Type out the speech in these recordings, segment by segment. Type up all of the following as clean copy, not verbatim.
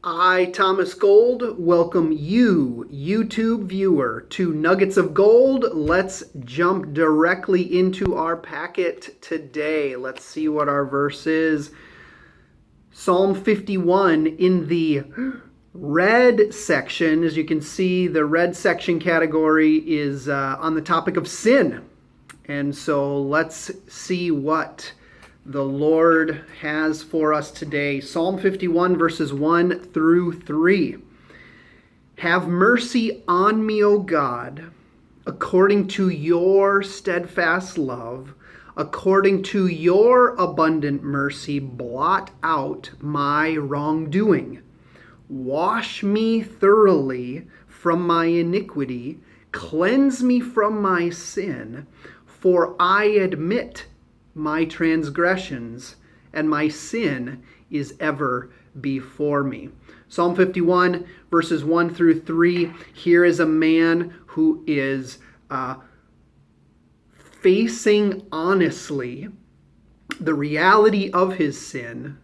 I, Thomas Gold, welcome you, YouTube viewer, to Nuggets of Gold. Let's jump directly into our packet today. Let's see what our verse is. Psalm 51 in the red section. As you can see, the red section category is on the topic of sin. And so let's see what the Lord has for us today. Psalm 51, verses 1 through 3. Have mercy on me, O God, according to your steadfast love. According to your abundant mercy, blot out my wrongdoing. Wash me thoroughly from my iniquity. Cleanse me from my sin, for I admit my transgressions, and my sin is ever before me. Psalm 51, verses 1 through 3. Here is a man who is facing honestly the reality of his sin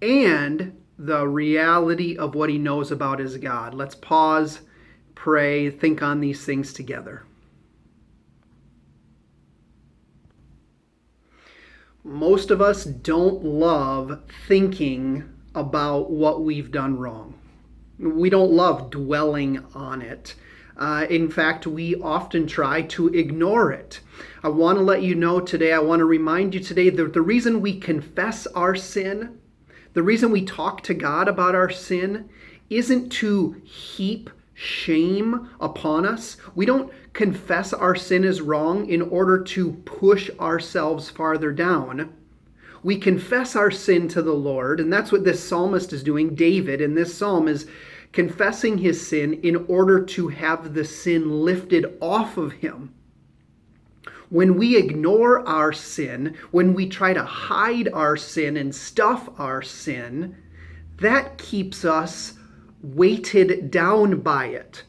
and the reality of what he knows about his God. Let's pause, pray, think on these things together. Most of us don't love thinking about what we've done wrong. We don't love dwelling on it. In fact, we often try to ignore it. I want to let you know today, I want to remind you today that the reason we confess our sin, the reason we talk to God about our sin, isn't to heap shame upon us. We don't confess our sin is wrong in order to push ourselves farther down. We confess our sin to the Lord, and that's what this psalmist is doing. David in this psalm is confessing his sin in order to have the sin lifted off of him. When we ignore our sin, when we try to hide our sin and stuff our sin, that keeps us weighted down by it.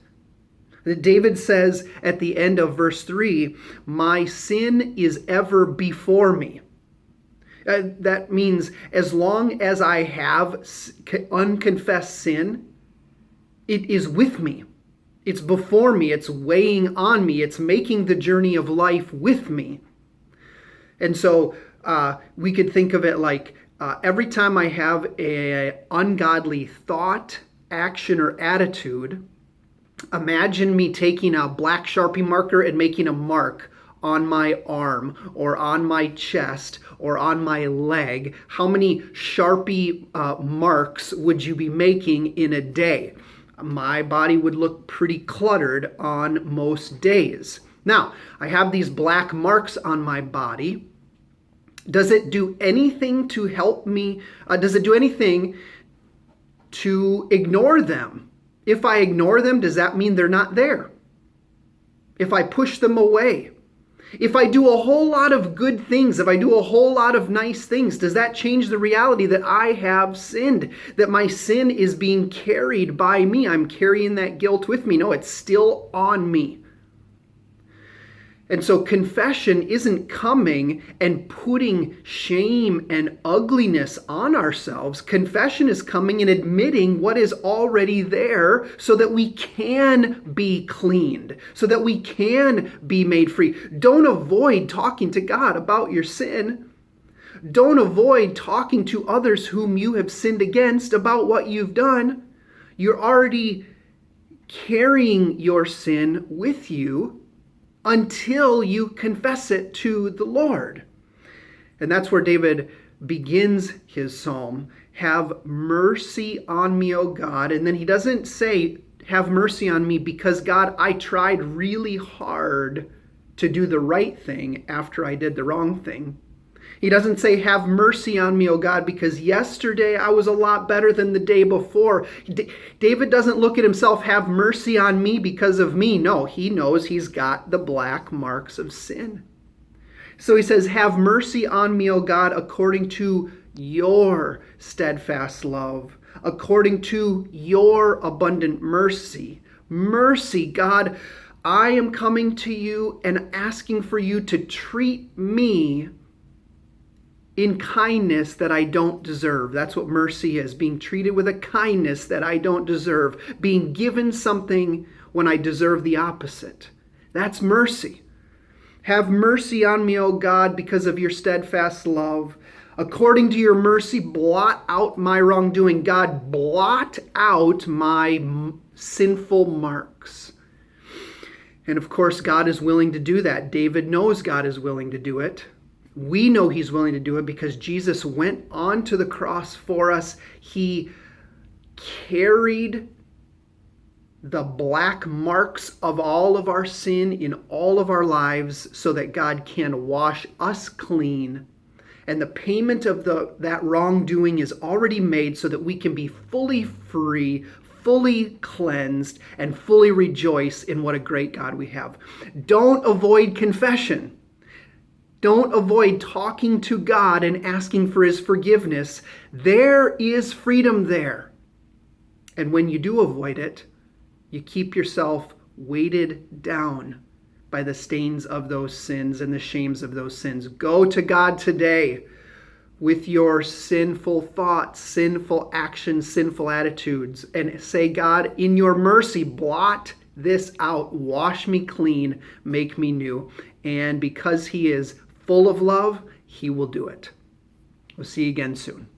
David says at the end of verse 3, my sin is ever before me. That means as long as I have unconfessed sin, it is with me. It's before me. It's weighing on me. It's making the journey of life with me. And so we could think of it like every time I have an ungodly thought, action, or attitude, imagine me taking a black Sharpie marker and making a mark on my arm or on my chest or on my leg. How many Sharpie marks would you be making in a day? My body would look pretty cluttered on most days. Now, I have these black marks on my body. Does it do anything to help me? Does it do anything to ignore them? If I ignore them, does that mean they're not there? If I push them away, if I do a whole lot of good things, if I do a whole lot of nice things, does that change the reality that I have sinned, that my sin is being carried by me? I'm carrying that guilt with me. No, it's still on me. And so confession isn't coming and putting shame and ugliness on ourselves. Confession is coming and admitting what is already there so that we can be cleaned, so that we can be made free. Don't avoid talking to God about your sin. Don't avoid talking to others whom you have sinned against about what you've done. You're already carrying your sin with you until you confess it to the Lord. And that's where David begins his psalm. Have mercy on me, O God. And then he doesn't say, have mercy on me because, God, I tried really hard to do the right thing after I did the wrong thing. He doesn't say, have mercy on me, O God, because yesterday I was a lot better than the day before. David doesn't look at himself, have mercy on me because of me. No, he knows he's got the black marks of sin. So he says, have mercy on me, O God, according to your steadfast love, according to your abundant mercy. Mercy, God, I am coming to you and asking for you to treat me in kindness that I don't deserve. That's what mercy is, being treated with a kindness that I don't deserve, being given something when I deserve the opposite. That's mercy. Have mercy on me, O God, because of your steadfast love. According to your mercy, blot out my wrongdoing. God, blot out my sinful marks. And of course, God is willing to do that. David knows God is willing to do it. We know he's willing to do it because Jesus went onto the cross for us. He carried the black marks of all of our sin in all of our lives so that God can wash us clean. And the payment of that wrongdoing is already made so that we can be fully free, fully cleansed, and fully rejoice in what a great God we have. Don't avoid confession. Don't avoid talking to God and asking for his forgiveness. There is freedom there. And when you do avoid it, you keep yourself weighted down by the stains of those sins and the shames of those sins. Go to God today with your sinful thoughts, sinful actions, sinful attitudes, and say, God, in your mercy, blot this out. Wash me clean, make me new. And because he is full of love, he will do it. We'll see you again soon.